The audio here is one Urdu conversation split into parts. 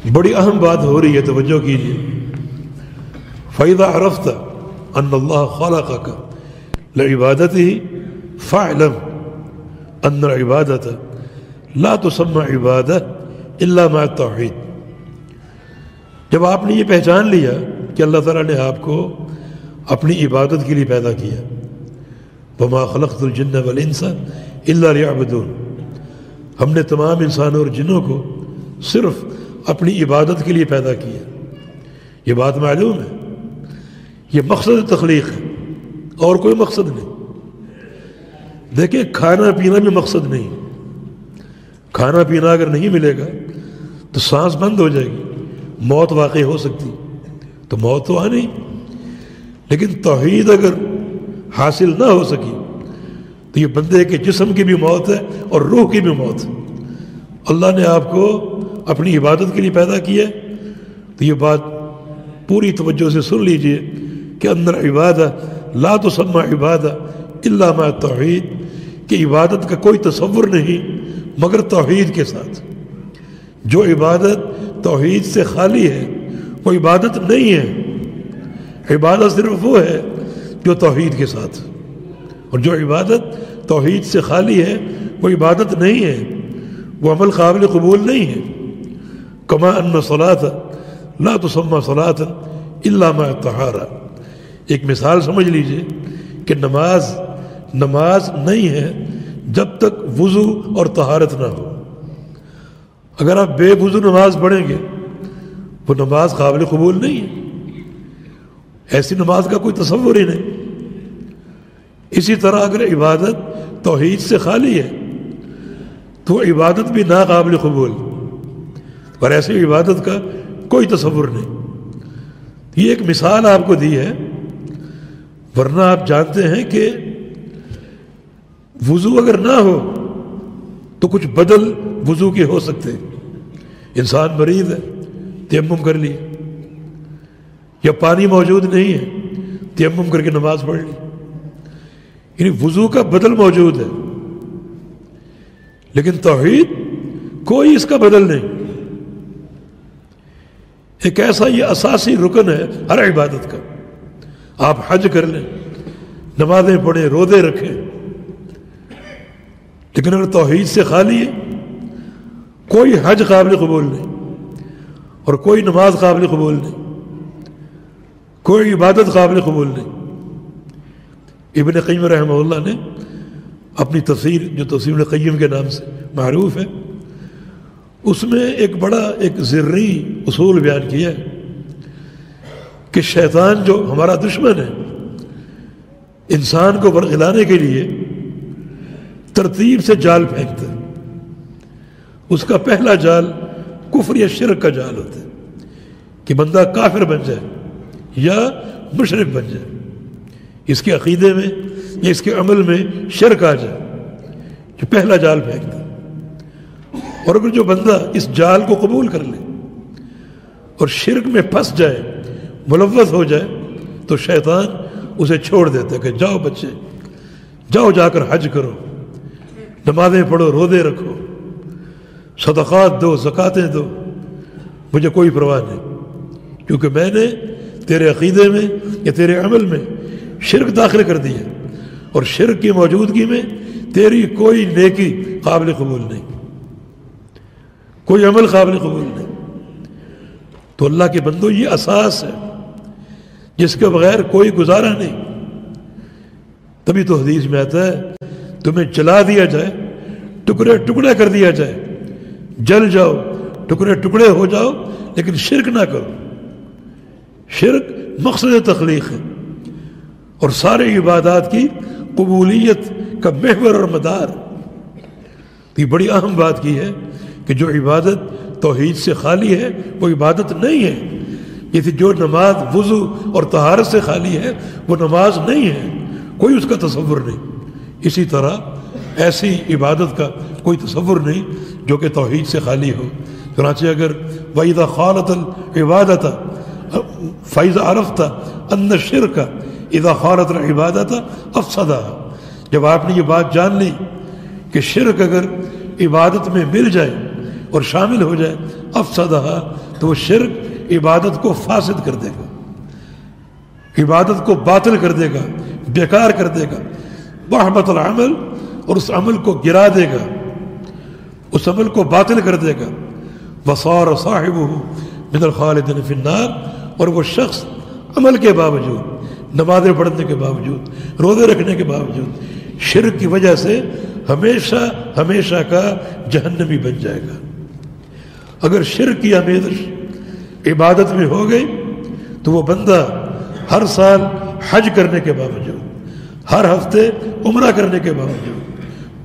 بڑی اہم بات ہو رہی ہے، توجہ کیجیے. فَإِذَا عَرَفْتَ أَنَّ اللَّهَ خَلَقَكَ لِعِبَادَتِهِ فَاعْلَمْ أَنَّ الْعِبَادَةَ لَا تُسَمَّى عِبَادَةً إِلَّا مَعَ التَّوْحِيدِ. جب آپ نے یہ پہچان لیا کہ اللہ تعالیٰ نے آپ کو اپنی عبادت کے لیے پیدا کیا، وَمَا خَلَقْتُ الْجِنَّ وَالْإِنسَ إِلَّا لِيَعْبُدُونِ، ہم نے تمام انسانوں اور جنوں کو صرف اپنی عبادت کے لیے پیدا کیا. یہ بات معلوم ہے، یہ مقصد تخلیق ہے اور کوئی مقصد نہیں. دیکھیں، کھانا پینا بھی مقصد نہیں. کھانا پینا اگر نہیں ملے گا تو سانس بند ہو جائے گی، موت واقع ہو سکتی. تو موت تو آنی، لیکن توحید اگر حاصل نہ ہو سکی تو یہ بندے کے جسم کی بھی موت ہے اور روح کی بھی موت ہے. اللہ نے آپ کو اپنی عبادت کے لیے پیدا کیا ہے، تو یہ بات پوری توجہ سے سن لیجئے کہ اندر عبادہ لا تسمى عبادہ الا مع التوحید، کہ عبادت کا کوئی تصور نہیں مگر توحید کے ساتھ. جو عبادت توحید سے خالی ہے وہ عبادت نہیں ہے. عبادت صرف وہ ہے جو توحید کے ساتھ، اور جو عبادت توحید سے خالی ہے وہ عبادت نہیں ہے، وہ عمل قابل قبول نہیں ہے. کما ان صلاۃ لا تسمى صلاۃ الا مع الطہارہ. ایک مثال سمجھ لیجئے کہ نماز نہیں ہے جب تک وضو اور طہارت نہ ہو. اگر آپ بے وضو نماز پڑھیں گے وہ نماز قابل قبول نہیں ہے. ایسی نماز کا کوئی تصور ہی نہیں. اسی طرح اگر عبادت توحید سے خالی ہے تو عبادت بھی ناقابل قبول، اور ایسی عبادت کا کوئی تصور نہیں. یہ ایک مثال آپ کو دی ہے، ورنہ آپ جانتے ہیں کہ وضو اگر نہ ہو تو کچھ بدل وضو کے ہو سکتے. انسان مریض ہے، تیمم کر لی، یا پانی موجود نہیں ہے، تیمم کر کے نماز پڑھ لی. یعنی وضو کا بدل موجود ہے، لیکن توحید کوئی اس کا بدل نہیں. ایک ایسا یہ اساسی رکن ہے ہر عبادت کا. آپ حج کر لیں، نمازیں پڑھیں، روزے رکھیں، لیکن اگر توحید سے خالی ہے کوئی حج قابل قبول نہیں، اور کوئی نماز قابل قبول نہیں، کوئی عبادت قابل قبول نہیں. ابن قیم رحمہ اللہ نے اپنی تفسیر، جو تفسیر ابن قیم کے نام سے معروف ہے، اس میں ایک بڑا زرعی اصول بیان کیا ہے کہ شیطان جو ہمارا دشمن ہے، انسان کو ورغلانے کے لیے ترتیب سے جال پھینکتا ہے. اس کا پہلا جال کفر یا شرک کا جال ہوتا ہے کہ بندہ کافر بن جائے یا مشرک بن جائے، اس کے عقیدے میں یا اس کے عمل میں شرک آ جائے، جو پہلا جال پھینکتا ہے. اور اگر جو بندہ اس جال کو قبول کر لے اور شرک میں پھنس جائے، ملوث ہو جائے، تو شیطان اسے چھوڑ دیتا ہے کہ جاؤ بچے، جاؤ جا کر حج کرو، نمازیں پڑھو، روزے رکھو، صدقات دو، زکاتیں دو، مجھے کوئی پرواہ نہیں، کیونکہ میں نے تیرے عقیدے میں یا تیرے عمل میں شرک داخل کر دیا، اور شرک کی موجودگی میں تیری کوئی نیکی قابل قبول نہیں، کوئی عمل قابل قبول نہیں. تو اللہ کے بندو، یہ اساس ہے جس کے بغیر کوئی گزارا نہیں. تبھی تو حدیث میں آتا ہے تمہیں جلا دیا جائے، ٹکڑے ٹکڑے کر دیا جائے، جل جاؤ، ٹکڑے ٹکڑے ہو جاؤ، لیکن شرک نہ کرو. شرک مقصد تخلیق ہے، اور سارے عبادات کی قبولیت کا محور اور مدار. یہ بڑی اہم بات کی ہے کہ جو عبادت توحید سے خالی ہے وہ عبادت نہیں ہے. جیسے جو نماز وضو اور طہارت سے خالی ہے وہ نماز نہیں ہے، کوئی اس کا تصور نہیں. اسی طرح ایسی عبادت کا کوئی تصور نہیں جو کہ توحید سے خالی ہو. چنانچہ اگر وَإِذَا خَالَتَ الْعِبَادَةَ فَإِذَا عَرَفْتَ أَنَّ الشِّرْكَ إِذَا خَالَتَ الْعِبَادَةَ أَفْسَدَهَا. جب آپ نے یہ بات جان لی کہ شرک اگر عبادت میں مل جائے اور شامل ہو جائے، افسدہا، تو وہ شرک عبادت کو فاسد کر دے گا، عبادت کو باطل کر دے گا، بیکار کر دے گا، وحبط العمل، اور اس عمل کو گرا دے گا، اس عمل کو باطل کر دے گا۔ وصار صاحبہ من الخالدین فی النار، اور وہ شخص عمل کے باوجود، نمازیں پڑھنے کے باوجود، روزے رکھنے کے باوجود، شرک کی وجہ سے ہمیشہ ہمیشہ کا جہنمی بن جائے گا۔ اگر شرک کی آمیزش عبادت میں ہو گئی تو وہ بندہ ہر سال حج کرنے کے باوجود، ہر ہفتے عمرہ کرنے کے باوجود،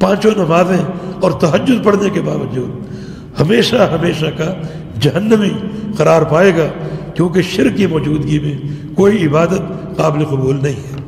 5 نمازیں اور تہجد پڑھنے کے باوجود ہمیشہ ہمیشہ کا جہنمی قرار پائے گا، کیونکہ شرک کی موجودگی میں کوئی عبادت قابل قبول نہیں ہے۔